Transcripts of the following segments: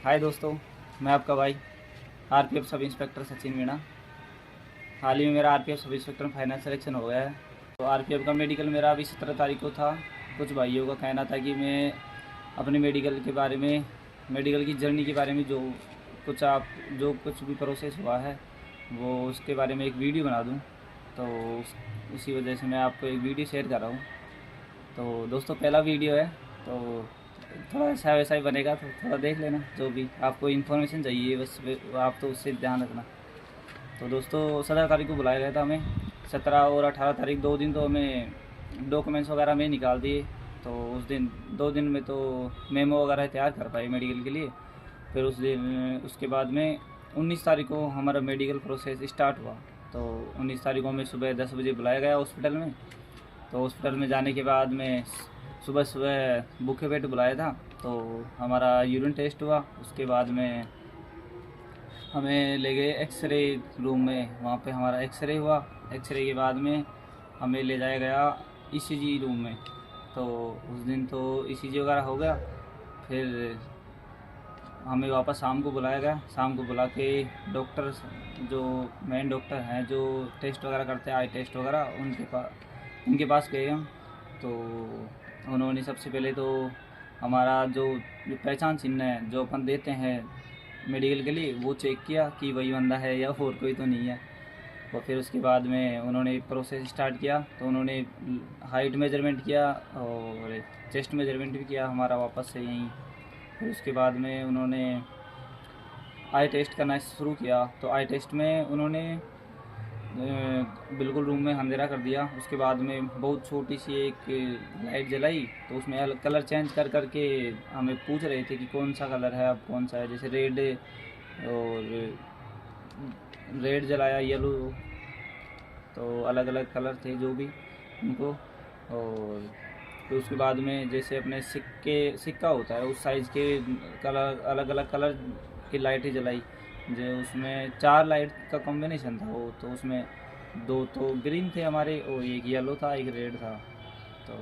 हाय दोस्तों, मैं आपका भाई RPF sub inspector Sachin Meena. हाल ही में मेरा आरपीएफ सब इंस्पेक्टर में फाइनल सिलेक्शन हो गया है। तो आरपीएफ का मेडिकल मेरा अभी 17 तारीख को था। कुछ भाइयों का कहना था कि मैं अपने मेडिकल के बारे में, मेडिकल की जर्नी के बारे में जो कुछ भी प्रोसेस हुआ है वो उसके बारे में एक वीडियो बना दूं। तो उसी वजह से मैं आपको एक वीडियो शेयर कर रहा हूँ। तो दोस्तों, पहला वीडियो है तो थोड़ा ऐसा वैसा ही बनेगा, तो थोड़ा देख लेना। जो भी आपको इन्फॉर्मेशन चाहिए बस आप तो उससे ध्यान रखना। तो दोस्तों, 17 तारीख को बुलाया गया था हमें। 17 और 18 तारीख 2 दिन तो हमें डॉक्यूमेंट्स वगैरह में निकाल दिए। तो उस दिन 2 दिन में तो मेमो वगैरह तैयार कर पाए मेडिकल के लिए। फिर उसके बाद में 19 तारीख को हमारा मेडिकल प्रोसेस स्टार्ट हुआ। तो 19 तारीख को हमें सुबह 10 बजे बुलाया गया हॉस्पिटल में। तो हॉस्पिटल में जाने के बाद में सुबह सुबह भूखे पेट बुलाया था। तो हमारा यूरिन टेस्ट हुआ। उसके बाद में हमें ले गए एक्सरे रूम में, वहाँ पे हमारा एक्सरे हुआ। एक्सरे के बाद में हमें ले जाया गया ईसीजी रूम में। तो उस दिन तो ईसीजी वगैरह हो गया। फिर हमें वापस शाम को बुलाया गया। शाम को बुला के डॉक्टर, जो मेन डॉक्टर हैं जो टेस्ट वगैरह करते हैं, आई टेस्ट वगैरह, उनके पास गए हम। तो उन्होंने सबसे पहले तो हमारा जो पहचान चिन्ह है जो अपन देते हैं मेडिकल के लिए, वो चेक किया कि वही बंदा है या और कोई तो नहीं है। और फिर उसके बाद में उन्होंने प्रोसेस स्टार्ट किया। तो उन्होंने हाइट मेजरमेंट किया और चेस्ट मेजरमेंट भी किया हमारा वापस से यहीं। फिर उसके बाद में उन्होंने आई टेस्ट करना शुरू किया। तो आई टेस्ट में उन्होंने बिल्कुल रूम में अंधेरा कर दिया। उसके बाद में बहुत छोटी सी एक लाइट जलाई। तो उसमें अलग कलर चेंज कर करके हमें पूछ रहे थे कि कौन सा कलर है, अब कौन सा है। जैसे रेड जलाया, येलो, तो अलग अलग कलर थे जो भी उनको। और फिर उसके बाद में जैसे अपने सिक्का होता है उस साइज़ के कलर, अलग अलग कलर की लाइटें जलाई। जो उसमें 4 लाइट का कॉम्बिनेशन था वो। तो उसमें 2 तो ग्रीन थे हमारे और एक येलो था, एक रेड था। तो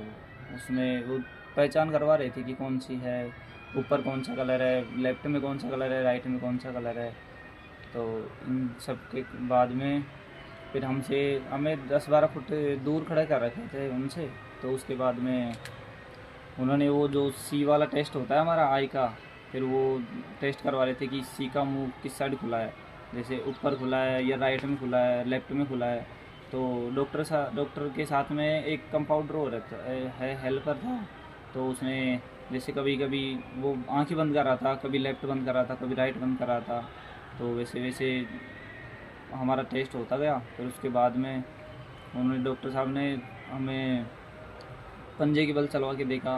उसमें वो पहचान करवा रहे थे कि कौन सी है, ऊपर कौन सा कलर है, लेफ्ट में कौन सा कलर है, राइट में कौन सा कलर है। तो इन सब के बाद में फिर हमें 10-12 फुट दूर खड़े कर रखे थे उनसे। तो उसके बाद में उन्होंने वो जो सी वाला टेस्ट होता है हमारा आई का, फिर वो टेस्ट करवा रहे थे कि सी का मुंह किस साइड खुला है, जैसे ऊपर खुला है या राइट में खुला है, लेफ्ट में खुला है। तो डॉक्टर के साथ में एक कंपाउंडर हो रहता है, हेल्पर था। तो उसने जैसे कभी कभी वो आँखें बंद कर रहा था, कभी लेफ्ट बंद कर रहा था, कभी राइट बंद कर रहा था। तो वैसे वैसे हमारा टेस्ट होता गया। फिर उसके बाद में उन्होंने, डॉक्टर साहब ने हमें पंजे की बल चलवा के देखा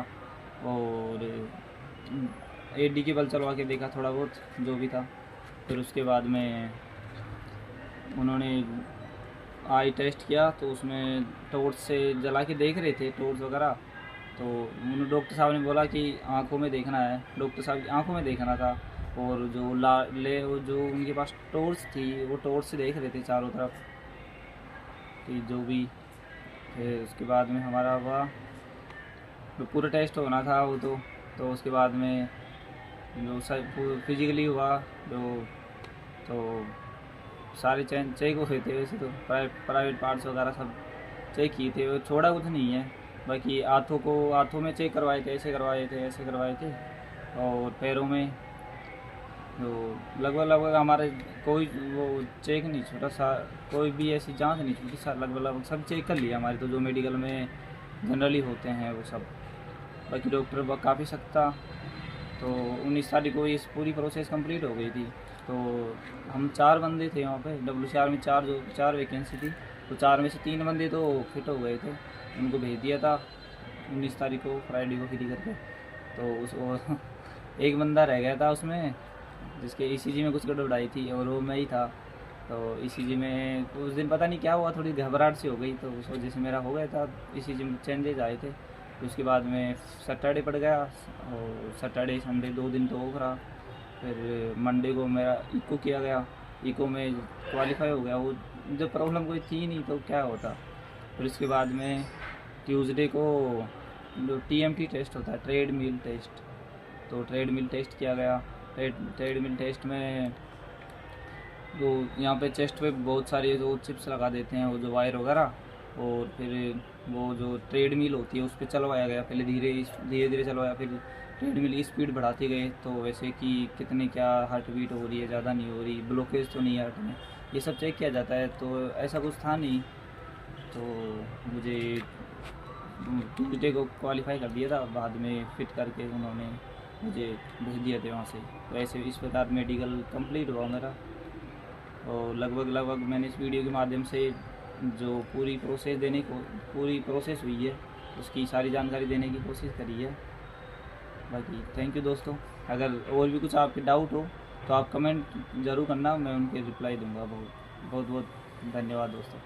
और एडी की बल चलवा के देखा, थोड़ा बहुत जो भी था। फिर उसके बाद में उन्होंने आई टेस्ट किया। तो उसमें टॉर्च से जला के देख रहे थे, टॉर्च वगैरह। तो उन्होंने, डॉक्टर साहब ने बोला कि आंखों में देखना है, डॉक्टर साहब की आंखों में देखना था। और वो जो उनके पास टॉर्च थी, वो टॉर्च से देख रहे थे चारों तरफ कि जो भी। फिर उसके बाद में हमारा हुआ, तो पूरा टेस्ट होना था वो तो उसके बाद में जो फिजिकली हुआ जो, तो सारे चेक हुए थे। वैसे तो प्राइवेट पार्ट्स वगैरह सब चेक किए थे, वो छोड़ा कुछ नहीं है। बाकी हाथों में चेक करवाए थे, ऐसे करवाए थे। और पैरों में तो लगभग हमारे कोई वो चेक नहीं छोटा सा, कोई भी ऐसी जांच नहीं छोटी सा, लगभग सब चेक कर लिया हमारे। तो जो मेडिकल में जनरली होते हैं वो सब। बाकी डॉक्टर काफ़ी सख्त था। तो 19 तारीख को इस पूरी प्रोसेस कंप्लीट हो गई थी। तो हम 4 बंदे थे वहाँ पे WCR में, 4 वैकेंसी थी। तो 4 में से 3 बंदे तो फिट हो गए थे, उनको भेज दिया था 19 तारीख को, फ्राइडे को फ्री करके। तो एक बंदा रह गया था उसमें, जिसके ईसीजी में कुछ गड़बड़ आई थी और वो मैं ही था। तो ईसीजी में उस दिन पता नहीं क्या हुआ, थोड़ी घबराहट सी हो गई। तो उस वजह से मेरा हो गया था, ईसीजी में चेंजेज आए थे। उसके बाद में सैटरडे पड़ गया और सैटरडे संडे 2 दिन तो ऑफ रहा। फिर मंडे को मेरा इको किया गया, इको में क्वालिफाई हो गया। वो जब प्रॉब्लम कोई थी नहीं तो क्या होता। फिर उसके बाद में ट्यूसडे को जो TMT टेस्ट होता है, ट्रेड मिल टेस्ट, तो ट्रेड मिल टेस्ट किया गया। ट्रेडमिल टेस्ट में जो यहाँ पे चेस्ट पे बहुत सारी जो चिप्स लगा देते हैं, वो जो वायर वगैरह, और फिर वो जो ट्रेडमिल होती है उस पर चलवाया गया। पहले धीरे धीरे चलवाया, फिर ट्रेडमिल की स्पीड बढ़ाते गए, तो वैसे कि कितने क्या हार्ट बीट हो रही है, ज़्यादा नहीं हो रही, ब्लॉकेज तो नहीं है हार्ट में, ये सब चेक किया जाता है। तो ऐसा कुछ था नहीं, तो मुझे ट्यूजडे को क्वालिफाई कर दिया था, बाद में फिट करके उन्होंने मुझे भेज दिए थे वहाँ से। तो ऐसे इस प्रकार मेडिकल कंप्लीट हुआ मेरा, और लगभग मैंने इस वीडियो के माध्यम से जो पूरी प्रोसेस हुई है उसकी सारी जानकारी देने की कोशिश करी है। बाकी थैंक यू दोस्तों। अगर और भी कुछ आपके डाउट हो तो आप कमेंट ज़रूर करना, मैं उनके रिप्लाई दूंगा। बहुत बहुत धन्यवाद दोस्तों।